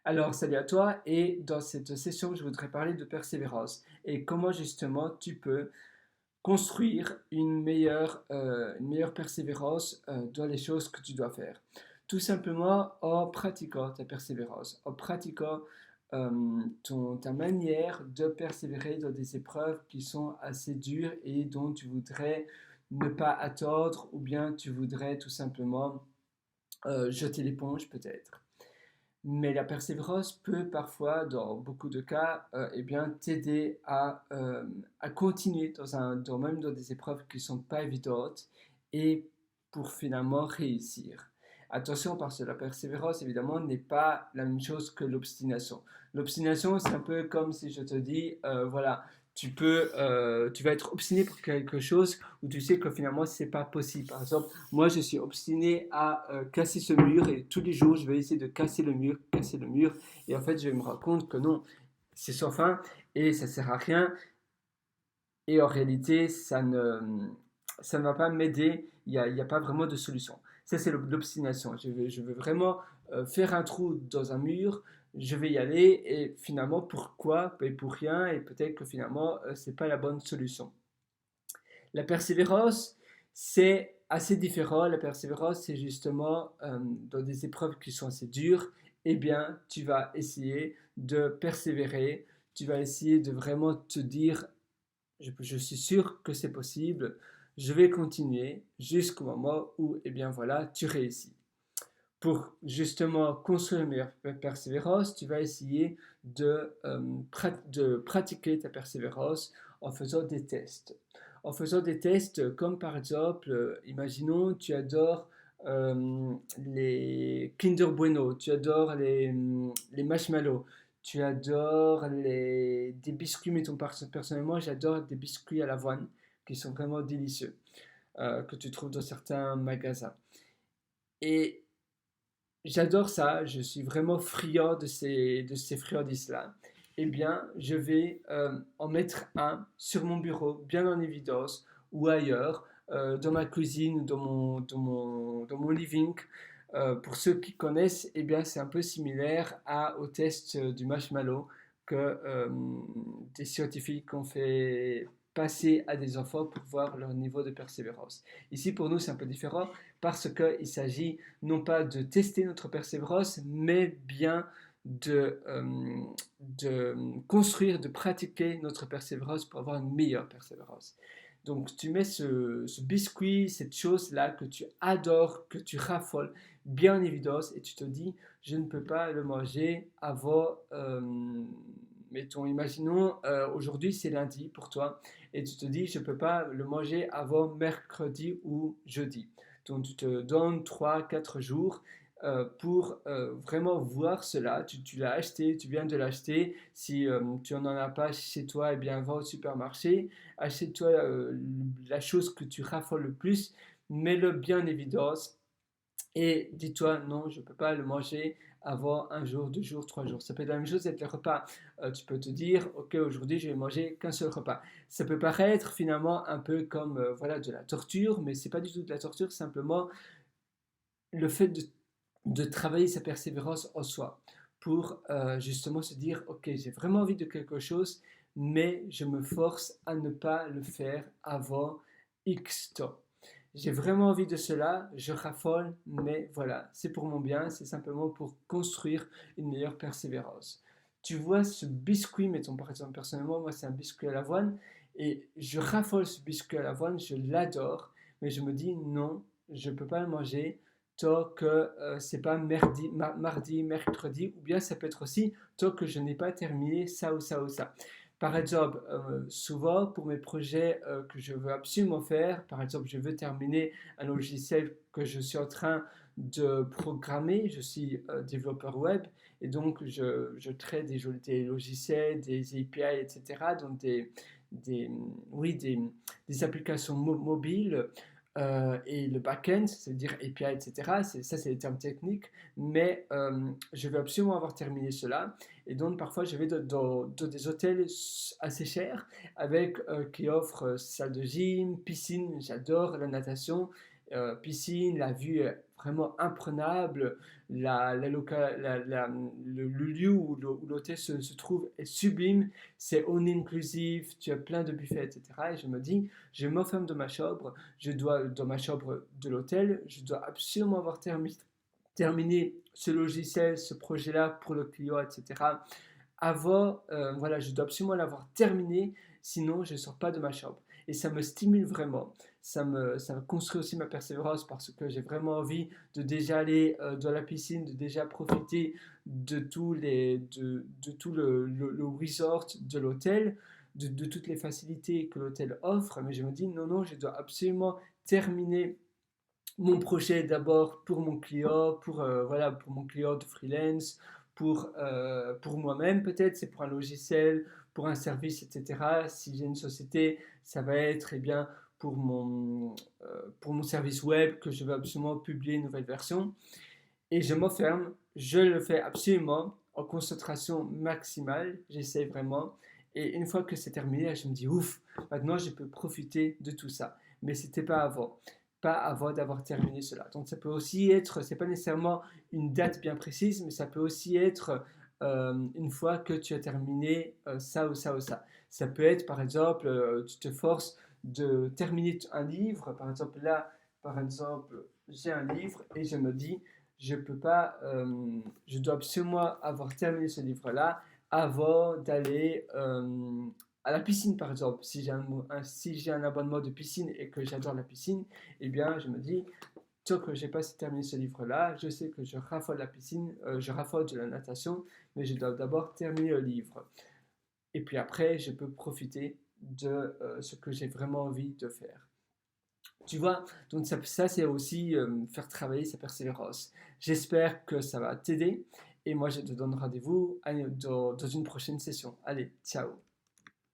Alors, salut à toi et dans cette session, je voudrais parler de persévérance et comment justement tu peux construire une meilleure persévérance dans les choses que tu dois faire. Tout simplement en pratiquant ta persévérance, en pratiquant ta manière de persévérer dans des épreuves qui sont assez dures et dont tu voudrais ne pas attendre ou bien tu voudrais tout simplement jeter l'éponge peut-être. Mais la persévérance peut parfois, dans beaucoup de cas, eh bien, t'aider à continuer même dans des épreuves qui ne sont pas évidentes et pour finalement réussir. Attention parce que la persévérance, évidemment, n'est pas la même chose que l'obstination. L'obstination, c'est un peu comme si je te dis, voilà, tu vas être obstiné pour quelque chose où tu sais que finalement, c'est pas possible. Par exemple, moi, je suis obstiné à casser ce mur et tous les jours, je vais essayer de casser le mur. Et en fait, je vais me rendre compte que non, c'est sans fin et ça sert à rien. Et en réalité, ça ne va pas m'aider. Il y a pas vraiment de solution. Ça, c'est l'obstination. Je veux vraiment faire un trou dans un mur. Je vais y aller et finalement, pourquoi? Ben, pour rien et peut-être que finalement, c'est pas la bonne solution. La persévérance, c'est assez différent. La persévérance, c'est justement dans des épreuves qui sont assez dures, eh bien, tu vas essayer de persévérer. Tu vas essayer de vraiment te dire, je suis sûr que c'est possible. Je vais continuer jusqu'au moment où, eh bien, voilà, tu réussis. Pour justement construire une meilleure persévérance, tu vas essayer de pratiquer ta persévérance en faisant des tests. En faisant des tests comme par exemple, imaginons, tu adores les Kinder Bueno, tu adores les marshmallows, tu adores des biscuits, mettons personnellement, j'adore des biscuits à l'avoine qui sont vraiment délicieux, que tu trouves dans certains magasins. Et j'adore ça, je suis vraiment friand de ces friandises-là. Eh bien, je vais en mettre un sur mon bureau, bien en évidence, ou ailleurs, dans ma cuisine, dans mon living. Pour ceux qui connaissent, eh bien, c'est un peu similaire au test du marshmallow que des scientifiques ont fait passer à des enfants pour voir leur niveau de persévérance. Ici, pour nous, c'est un peu différent parce qu'il s'agit non pas de tester notre persévérance, mais bien de construire, de pratiquer notre persévérance pour avoir une meilleure persévérance. Donc tu mets ce biscuit, cette chose-là que tu adores, que tu raffoles, bien en évidence, et tu te dis, je ne peux pas le manger avant, mettons, imaginons, aujourd'hui c'est lundi pour toi, et tu te dis, je ne peux pas le manger avant mercredi ou jeudi. Donc tu te donnes 3 4 jours pour vraiment voir cela. Tu l'as acheté, tu viens de l'acheter. Si tu n'en as pas chez toi, eh bien va au supermarché, achète-toi la chose que tu raffoles le plus, mets-le bien en évidence et dis-toi non, je ne peux pas le manger avant un jour, 2 jours, 3 jours. Ça peut être la même chose avec les repas. Tu peux te dire, ok, aujourd'hui je vais manger qu'un seul repas. Ça peut paraître finalement un peu comme voilà de la torture, mais c'est pas du tout de la torture, simplement le fait de travailler sa persévérance en soi pour justement se dire, ok, j'ai vraiment envie de quelque chose, mais je me force à ne pas le faire avant X temps. J'ai vraiment envie de cela, je raffole, mais voilà, c'est pour mon bien, c'est simplement pour construire une meilleure persévérance. Tu vois ce biscuit, mettons par exemple personnellement, moi c'est un biscuit à l'avoine, et je raffole ce biscuit à l'avoine, je l'adore, mais je me dis non, je ne peux pas le manger tant que c'est pas mardi, mercredi, ou bien ça peut être aussi tant que je n'ai pas terminé ça ou ça ou ça. Par exemple, souvent pour mes projets que je veux absolument faire, par exemple, je veux terminer un logiciel que je suis en train de programmer, je suis développeur web et donc je traite des logiciels, des API, etc. Donc des, oui, des applications mobiles et le back-end, c'est-à-dire API, etc. Ça, c'est les termes techniques, mais je veux absolument avoir terminé cela. Et donc, parfois, je vais dans des hôtels assez chers avec, qui offrent salle de gym, piscine. J'adore la natation, piscine, la vue est vraiment imprenable. Le lieu où l'hôtel se trouve est sublime, c'est all inclusive, tu as plein de buffets, etc. Et je me dis, je m'enferme dans ma chambre de l'hôtel, je dois absolument avoir terminé ce logiciel, ce projet-là pour le client, etc. Voilà, je dois absolument l'avoir terminé, sinon je ne sors pas de ma chambre. Et ça me stimule vraiment. Ça me construit aussi ma persévérance parce que j'ai vraiment envie de déjà aller dans la piscine, de déjà profiter de tout le resort de l'hôtel, de toutes les facilités que l'hôtel offre. Mais je me dis, non, non, je dois absolument terminer mon projet d'abord pour mon client, voilà, pour mon client de freelance, pour moi-même peut-être, c'est pour un logiciel, pour un service, etc. Si j'ai une société, ça va être eh bien, pour mon service web que je veux absolument publier une nouvelle version. Et je m'enferme, je le fais absolument en concentration maximale, j'essaie vraiment. Et une fois que c'est terminé, je me dis ouf, maintenant je peux profiter de tout ça. Mais c'était pas avant, pas avant d'avoir terminé cela. Donc ça peut aussi être, c'est pas nécessairement une date bien précise, mais ça peut aussi être une fois que tu as terminé ça ou ça ou ça. Ça peut être par exemple, tu te forces de terminer un livre, par exemple là, par exemple, j'ai un livre et je me dis je peux pas, je dois absolument avoir terminé ce livre-là avant d'aller à la piscine, par exemple. Si j'ai un abonnement de piscine et que j'adore la piscine, eh bien, je me dis, tant que j'ai pas terminé ce livre-là, je sais que je raffole la piscine, je raffole de la natation, mais je dois d'abord terminer le livre. Et puis après, je peux profiter de ce que j'ai vraiment envie de faire. Tu vois, donc ça c'est aussi faire travailler sa persévérance. J'espère que ça va t'aider et moi je te donne rendez-vous dans une prochaine session. Allez, ciao.